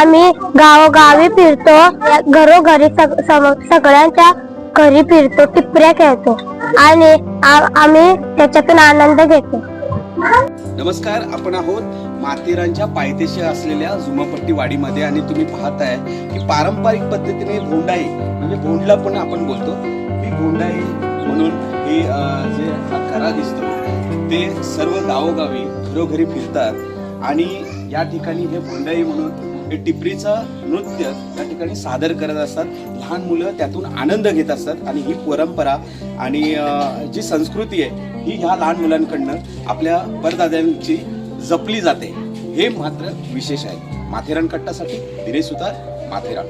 आम्ही गावोगावी फिरतो, घरोघरी सगळ्यांच्या घरी फिरतो, टिपऱ्या खेळतो आणि आम्ही त्याच्यातून आनंद घेतो. नमस्कार, आपण आहोत माथेरानच्या पायथ्याशी असलेल्या झुमापट्टी वाडीमध्ये आणि तुम्ही पाहताय की पारंपरिक पद्धतीने भोंडाई म्हणजे भोंडला पण आपण बोलतो, ही भोंडाई म्हणून हे जे हा करा दिसतो ते सर्व गावोगावी घरोघरी फिरतात आणि या ठिकाणी हे भोंडाई म्हणून हे टिपरीचं नृत्य या ठिकाणी सादर करत असतात. लहान मुलं त्यातून आनंद घेत असतात आणि ही परंपरा आणि जी संस्कृती आहे ही ह्या लहान मुलांकडनं आपल्या परदाद्यांची जपली जाते. हे मात्र विशेष आहे. माथेरान कट्टासाठी दिनेश सुतार, माथेरान.